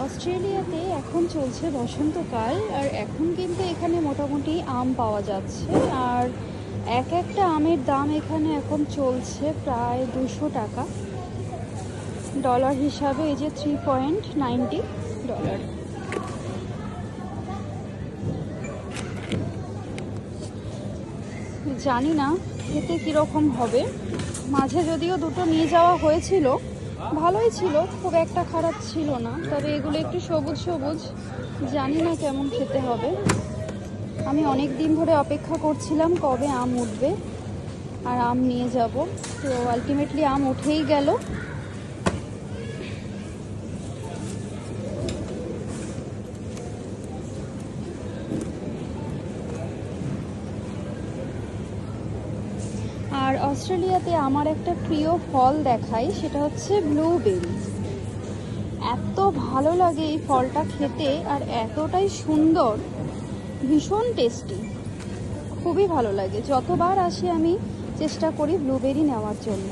অস্ট্রেলিয়াতে এখন চলছে বসন্তকাল, আর এখন কিন্তু এখানে মোটামুটি আম পাওয়া যাচ্ছে। আর এক একটা আমের দাম এখানে এখন চলছে প্রায় $200 ডলার হিসাবে। এই যে $3.90। জানি না খেতে কীরকম হবে। মাঝে যদিও দুটো নিয়ে যাওয়া হয়েছিল, ভালোই ছিল, খুব একটা খারাপ ছিল না। তবে এগুলো একটু সবুজ সবুজ, জানি না কেমন খেতে হবে। আমি অনেক দিন ধরে অপেক্ষা করছিলাম কবে আম উঠবে আর আম নিয়ে যাব। তো আলটিমেটলি আম উঠেই গেল। আর অস্ট্রেলিয়াতে আমার একটা প্রিয় ফল দেখাই, সেটা হচ্ছে ব্লুবেরি। এত ভালো লাগে এই ফলটা খেতে, আর এতটাই সুন্দর, ভীষণ টেস্টি, খুবই ভালো লাগে। যতবার আসি আমি চেষ্টা করি ব্লুবেরি নেওয়ার জন্য।